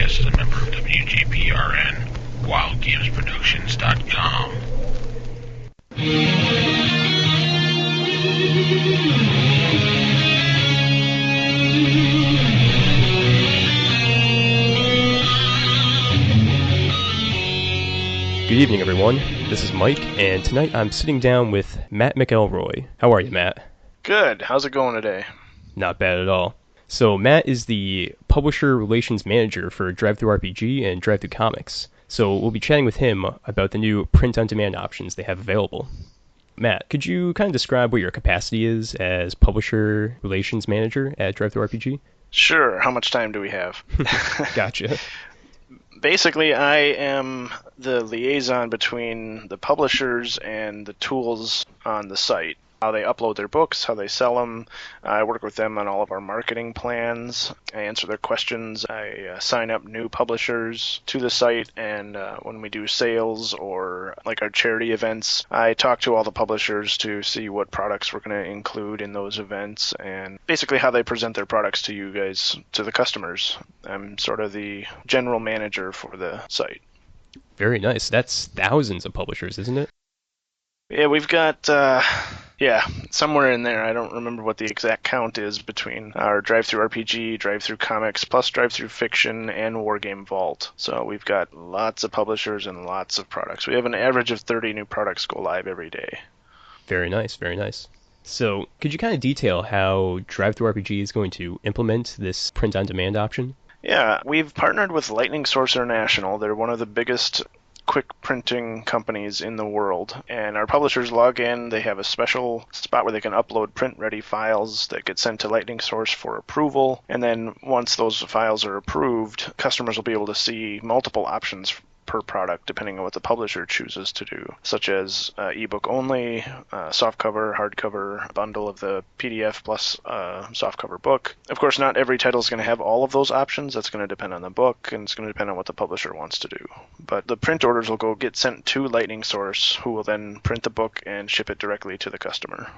podcast is a member of WGPRN, WildGamesProductions.com. Good evening, everyone. This is Mike, and tonight I'm sitting down with Matt McElroy. How are you, Matt? Good. How's it going today? Not bad at all. So Matt is the Publisher Relations Manager for DriveThruRPG and DriveThruComics. So we'll be chatting with him about the new print-on-demand options they have available. Matt, could you kind of describe what your capacity is as Publisher Relations Manager at DriveThruRPG? Sure. How much time do we have? Gotcha. Basically, I am the liaison between the publishers and the tools on the site. How they upload their books, how they sell them. I work with them on all of our marketing plans. I answer their questions. I sign up new publishers to the site, and when we do sales or like our charity events, I talk to all the publishers to see what products we're going to include in those events and basically how they present their products to you guys, to the customers. I'm sort of the general manager for the site. Very nice. That's thousands of publishers, isn't it? Yeah, we've got, somewhere in there. I don't remember what the exact count is between our DriveThruRPG, DriveThruComics, plus DriveThruFiction, and Wargame Vault. So we've got lots of publishers and lots of products. We have an average of 30 new products go live every day. Very nice, very nice. So could you kind of detail how DriveThruRPG is going to implement this print-on-demand option? Yeah, we've partnered with Lightning Source International. They're one of the biggest quick printing companies in the world, and our publishers log in. They have a special spot where they can upload print-ready files that get sent to Lightning Source for approval, and then once those files are approved, customers will be able to see multiple options per product depending on what the publisher chooses to do, such as ebook only, softcover, hardcover, bundle of the PDF plus softcover book. Of course, not every title is going to have all of those options. That's going to depend on the book, and it's going to depend on what the publisher wants to do. But the print orders will get sent to Lightning Source, who will then print the book and ship it directly to the customer.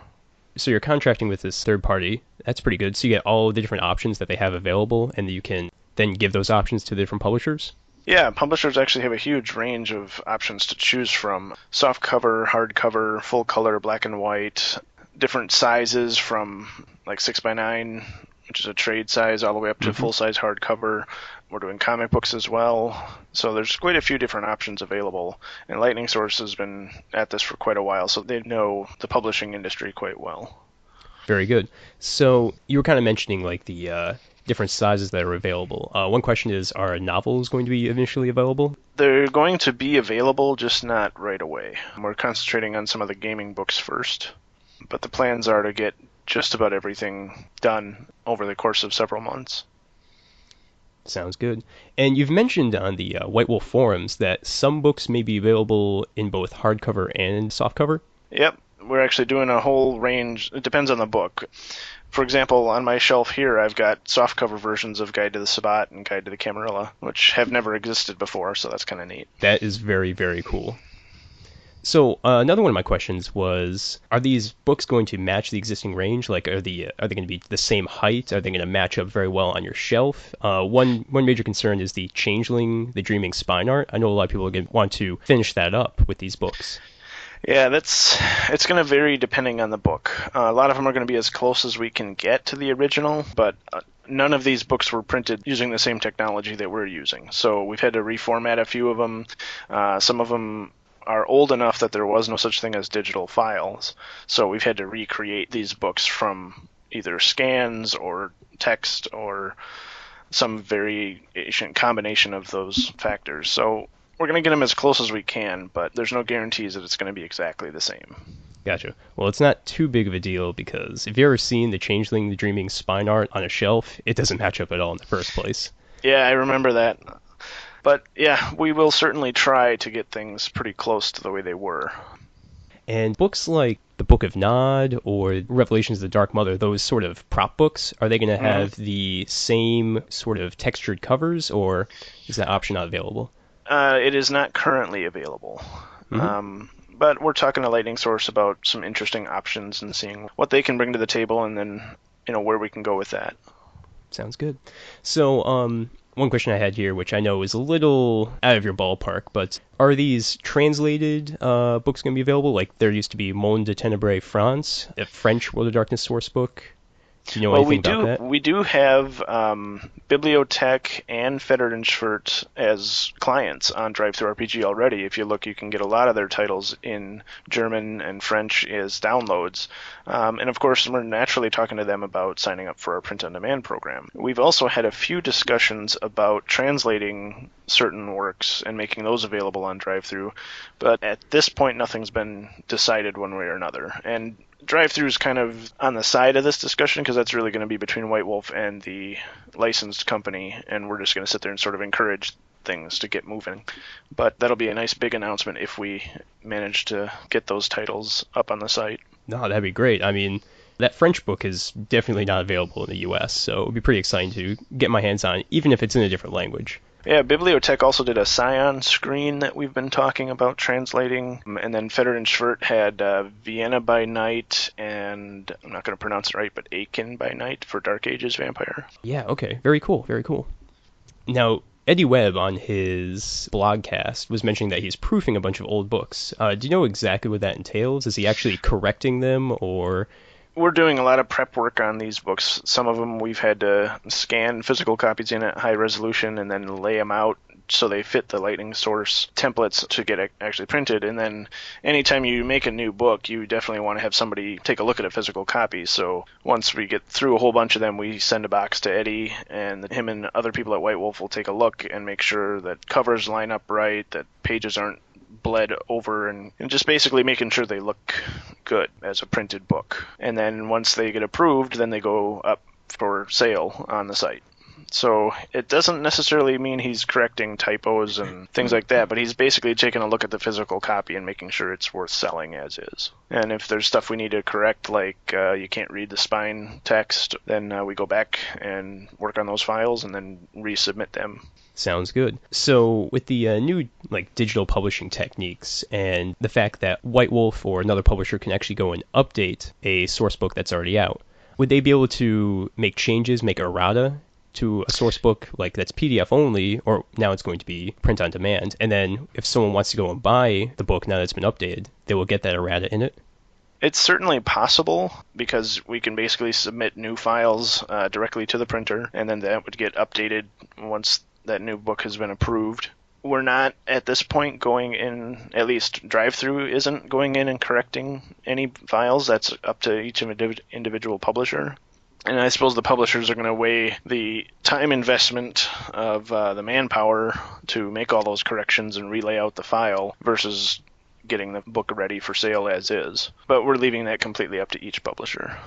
So you're contracting with this third party. That's pretty good. So you get all the different options that they have available, and you can then give those options to the different publishers? Yeah, publishers actually have a huge range of options to choose from. Softcover, hardcover, full color, black and white, different sizes from like 6x9, which is a trade size, all the way up to full-size hardcover. We're doing comic books as well. So there's quite a few different options available. And Lightning Source has been at this for quite a while, so they know the publishing industry quite well. Very good. So you were kind of mentioning like the different sizes that are available. One question is, are novels going to be initially available? They're going to be available, just not right away. We're concentrating on some of the gaming books first, but the plans are to get just about everything done over the course of several months. Sounds good. And you've mentioned on the White Wolf forums that some books may be available in both hardcover and softcover? Yep. We're actually doing a whole range. It depends on the book. For example, on my shelf here, I've got softcover versions of Guide to the Sabbat and Guide to the Camarilla, which have never existed before, so that's kind of neat. That is very, very cool. So another one of my questions was, are these books going to match the existing range? Like, are they going to be the same height? Are they going to match up very well on your shelf? One major concern is the Changeling, the Dreaming Spine Art. I know a lot of people are going to want to finish that up with these books. Yeah, it's going to vary depending on the book. A lot of them are going to be as close as we can get to the original, but none of these books were printed using the same technology that we're using. So we've had to reformat a few of them. Some of them are old enough that there was no such thing as digital files. So we've had to recreate these books from either scans or text or some variation, combination of those factors. So we're going to get them as close as we can, but there's no guarantees that it's going to be exactly the same. Gotcha. Well, it's not too big of a deal because if you've ever seen the Changeling, the Dreaming Spine Art on a shelf, it doesn't match up at all in the first place. Yeah, I remember that. But yeah, we will certainly try to get things pretty close to the way they were. And books like the Book of Nod or Revelations of the Dark Mother, those sort of prop books, are they going to have the same sort of textured covers, or is that option not available? It is not currently available. But we're talking to Lightning Source about some interesting options and seeing what they can bring to the table, and then where we can go with that. Sounds good. So One question I had here, which I know is a little out of your ballpark, but are these translated books going to be available? Like there used to be Monde de Ténèbres France, a French World of Darkness source book. Do you know anything about that? We do have Bibliotech and Federated as clients on DriveThruRPG already. If you look, you can get a lot of their titles in German and French as downloads. And of course, we're naturally talking to them about signing up for our print-on-demand program. We've also had a few discussions about translating certain works and making those available on DriveThru, but at this point, nothing's been decided one way or another. And DriveThru is kind of on the side of this discussion because that's really going to be between White Wolf and the licensed company, and we're just going to sit there and sort of encourage things to get moving. But that'll be a nice big announcement if we manage to get those titles up on the site. No, that'd be great. I mean, that French book is definitely not available in the US, so it would be pretty exciting to get my hands on it, even if it's in a different language. Yeah, Bibliotech also did a Scion screen that we've been talking about translating. And then Federated Schwert had Vienna by Night and, I'm not going to pronounce it right, but Aachen by Night for Dark Ages Vampire. Yeah, okay. Very cool, very cool. Now, Eddie Webb on his blogcast was mentioning that he's proofing a bunch of old books. Do you know exactly what that entails? Is he actually correcting them, or... We're doing a lot of prep work on these books. Some of them we've had to scan physical copies in at high resolution and then lay them out so they fit the Lightning Source templates to get actually printed. And then anytime you make a new book, you definitely want to have somebody take a look at a physical copy. So once we get through a whole bunch of them, we send a box to Eddie, and him and other people at White Wolf will take a look and make sure that covers line up right, that pages aren't bled over, and just basically making sure they look good as a printed book. And then once they get approved, then they go up for sale on the site. So it doesn't necessarily mean he's correcting typos and things like that, but he's basically taking a look at the physical copy and making sure it's worth selling as is. And if there's stuff we need to correct, like you can't read the spine text, then we go back and work on those files and then resubmit them. Sounds good. So with the new digital publishing techniques and the fact that White Wolf or another publisher can actually go and update a source book that's already out, would they be able to make changes, make errata to a source book that's PDF only, or now it's going to be print on demand, and then if someone wants to go and buy the book now that it's been updated, they will get that errata in it? It's certainly possible because we can basically submit new files directly to the printer, and then that would get updated once that new book has been approved. We're not at this point going in, at least DriveThru isn't going in and correcting any files. That's up to each individual publisher. And I suppose the publishers are going to weigh the time investment of the manpower to make all those corrections and relay out the file versus getting the book ready for sale as is. But we're leaving that completely up to each publisher.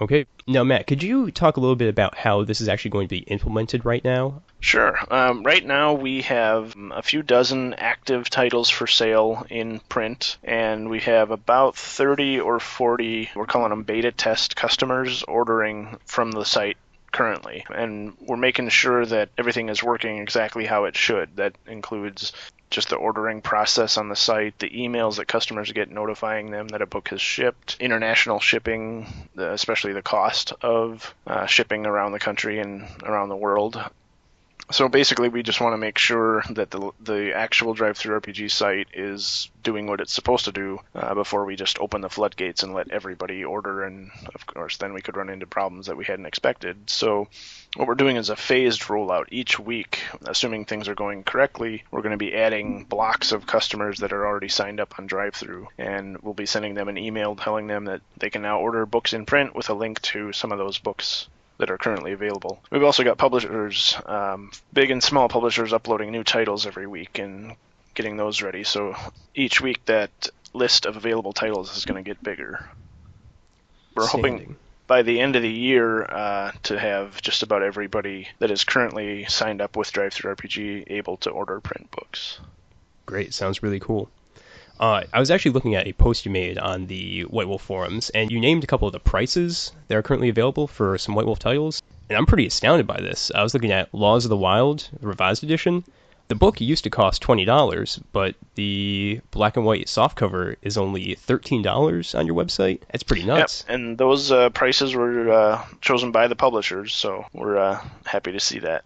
Okay. Now, Matt, could you talk a little bit about how this is actually going to be implemented right now? Sure. Right now we have a few dozen active titles for sale in print, and we have about 30 or 40, we're calling them beta test customers, ordering from the site currently. And we're making sure that everything is working exactly how it should. That includes just the ordering process on the site, the emails that customers get notifying them that a book has shipped, international shipping, especially the cost of shipping around the country and around the world. So basically, we just want to make sure that the actual DriveThruRPG site is doing what it's supposed to do before we just open the floodgates and let everybody order, and of course then we could run into problems that we hadn't expected. So what we're doing is a phased rollout each week. Assuming things are going correctly, we're going to be adding blocks of customers that are already signed up on DriveThru, and we'll be sending them an email telling them that they can now order books in print with a link to some of those books that are currently available. We've also got publishers, big and small publishers, uploading new titles every week and getting those ready. So each week that list of available titles is going to get bigger. We're hoping by the end of the year to have just about everybody that is currently signed up with DriveThruRPG able to order print books. Great. Sounds really cool. I was actually looking at a post you made on the White Wolf forums, and you named a couple of the prices that are currently available for some White Wolf titles, and I'm pretty astounded by this. I was looking at Laws of the Wild, Revised Edition. The book used to cost $20, but the black and white softcover is only $13 on your website. That's pretty nuts. Yep, and those prices were chosen by the publishers, so we're happy to see that.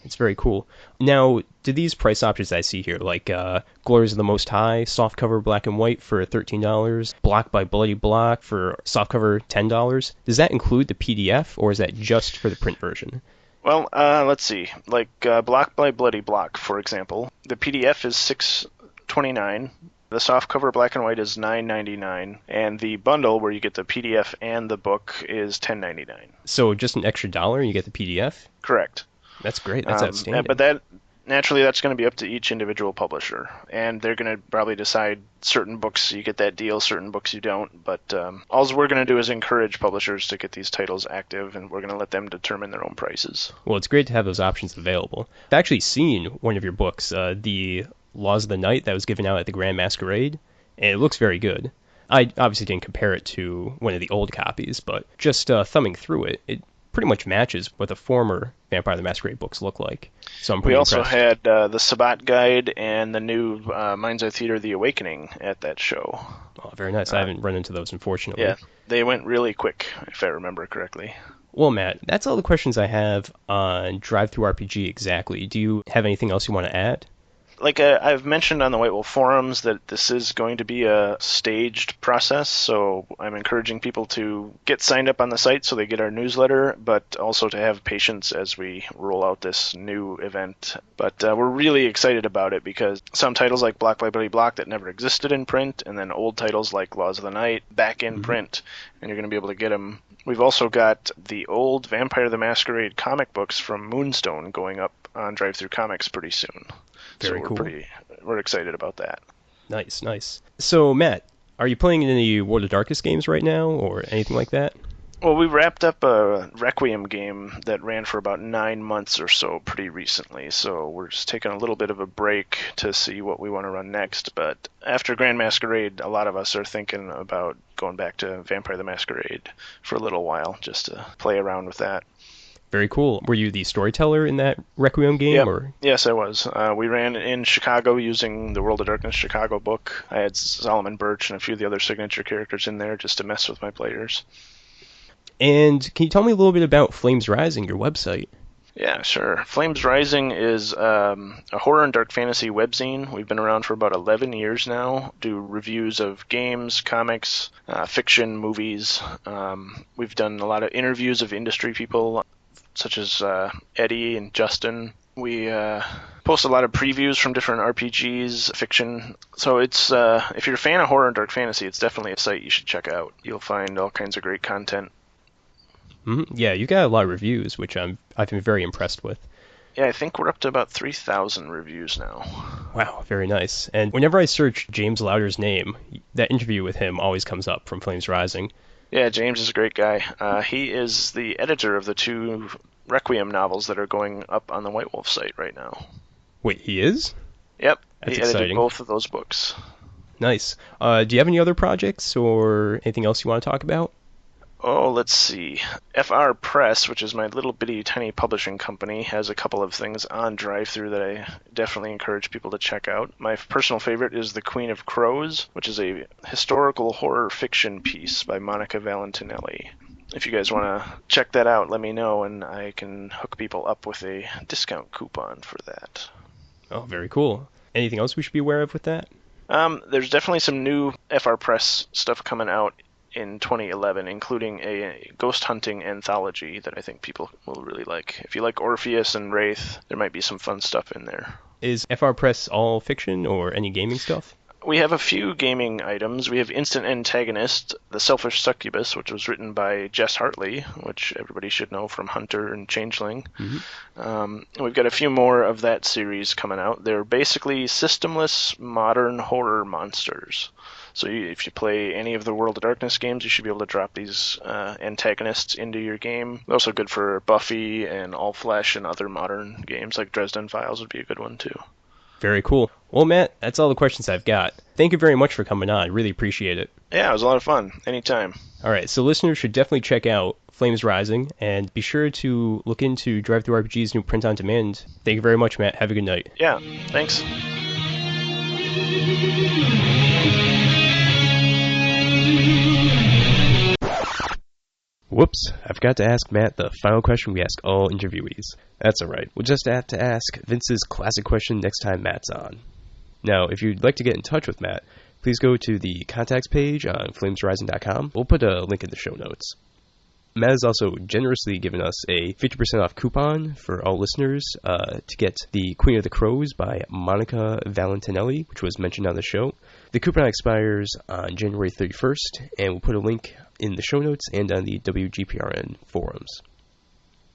It's very cool. Now, do these price options I see here, like Glories of the Most High, softcover black and white for $13, Block by Bloody Block for softcover $10, does that include the PDF, or is that just for the print version? Well, let's see. Like Block by Bloody Block, for example, the PDF is $6.29. The softcover black and white is $9.99, and the bundle where you get the PDF and the book is $10.99. So just an extra dollar and you get the PDF? Correct. That's great. That's outstanding. But naturally, that's going to be up to each individual publisher, and they're going to probably decide certain books you get that deal, certain books you don't. But all we're going to do is encourage publishers to get these titles active, and we're going to let them determine their own prices. Well, it's great to have those options available. I've actually seen one of your books, the Laws of the Night, that was given out at the Grand Masquerade, and it looks very good. I obviously didn't compare it to one of the old copies, but just thumbing through it, it pretty much matches what the former Vampire the Masquerade books look like. So I'm pretty impressed. We also had the Sabbat Guide and the new Mind's Eye Theater The Awakening at that show. Oh, very nice. I haven't run into those, unfortunately. Yeah, they went really quick, if I remember correctly. Well, Matt, that's all the questions I have on DriveThruRPG exactly. Do you have anything else you want to add? Like I've mentioned on the White Wolf forums that this is going to be a staged process, so I'm encouraging people to get signed up on the site so they get our newsletter, but also to have patience as we roll out this new event. But we're really excited about it because some titles like Block by Bloody Block that never existed in print, and then old titles like Laws of the Night back in print, and you're going to be able to get them. We've also got the old Vampire the Masquerade comic books from Moonstone going up on DriveThruComics pretty soon. Very cool. We're excited about that. Nice, nice. So, Matt, are you playing any World of Darkness games right now, or anything like that? Well, we wrapped up a Requiem game that ran for about 9 months or so pretty recently, so we're just taking a little bit of a break to see what we want to run next. But after Grand Masquerade, a lot of us are thinking about going back to Vampire the Masquerade for a little while, just to play around with that. Very cool. Were you the storyteller in that Requiem game? Yep. Or? Yes, I was. We ran in Chicago using the World of Darkness Chicago book. I had Solomon Birch and a few of the other signature characters in there just to mess with my players. And can you tell me a little bit about Flames Rising, your website? Yeah, sure. Flames Rising is a horror and dark fantasy webzine. We've been around for about 11 years now. Do reviews of games, comics, fiction, movies. We've done a lot of interviews of industry people, such as Eddie and Justin. We post a lot of previews from different RPGs, fiction. So it's if you're a fan of horror and dark fantasy, it's definitely a site you should check out. You'll find all kinds of great content. Mm-hmm. Yeah, you got a lot of reviews, which I've been very impressed with. Yeah, I think we're up to about 3,000 reviews now. Wow, very nice. And whenever I search James Lowder's name, that interview with him always comes up from Flames Rising. Yeah, James is a great guy. He is the editor of the 2 Requiem novels that are going up on the White Wolf site right now. Wait, he is? Yep, That's he edited exciting. Both of those books. Nice. Do you have any other projects or anything else you want to talk about? Oh, let's see. FR Press, which is my little bitty tiny publishing company, has a couple of things on DriveThru that I definitely encourage people to check out. My personal favorite is The Queen of Crows, which is a historical horror fiction piece by Monica Valentinelli. If you guys want to check that out, let me know, and I can hook people up with a discount coupon for that. Oh, very cool. Anything else we should be aware of with that? There's definitely some new FR Press stuff coming out in 2011, including a ghost hunting anthology that I think people will really like. If you like Orpheus and Wraith, there might be some fun stuff in there. Is FR Press all fiction or any gaming stuff? We have a few gaming items. We have Instant Antagonist, The Selfish Succubus, which was written by Jess Hartley, which everybody should know from Hunter and Changeling. Mm-hmm. We've got a few more of that series coming out. They're basically systemless modern horror monsters. So if you play any of the World of Darkness games, you should be able to drop these antagonists into your game. They're also good for Buffy and All Flesh and other modern games, like Dresden Files would be a good one too. Very cool. Well, Matt, that's all the questions I've got. Thank you very much for coming on. Really appreciate it. Yeah, it was a lot of fun. Anytime. All right, so listeners should definitely check out Flames Rising, and be sure to look into DriveThruRPG's new print on demand. Thank you very much, Matt. Have a good night. Yeah, thanks. Whoops, I forgot to ask Matt the final question we ask all interviewees. That's alright, we'll just have to ask Vince's classic question next time Matt's on. Now, if you'd like to get in touch with Matt, please go to the contacts page on flamesrising.com. We'll put a link in the show notes. Matt has also generously given us a 50% off coupon for all listeners to get The Queen of the Crows by Monica Valentinelli, which was mentioned on the show. The coupon expires on January 31st, and we'll put a link in the show notes and on the WGPRN forums.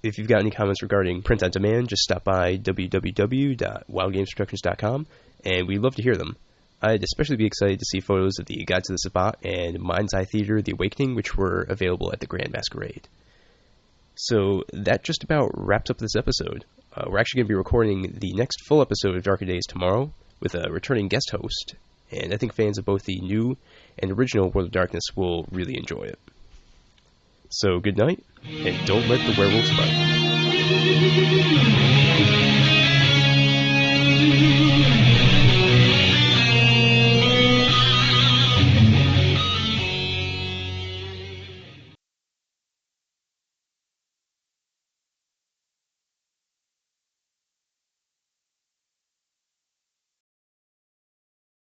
If you've got any comments regarding print on demand, just stop by www.wildgamesproductions.com, and we'd love to hear them. I'd especially be excited to see photos of the Guide to the Spot and Mind's Eye Theater The Awakening, which were available at the Grand Masquerade. So that just about wraps up this episode. We're actually going to be recording the next full episode of Darker Days tomorrow with a returning guest host, and I think fans of both the new and original World of Darkness will really enjoy it. So good night, and don't let the werewolves bite.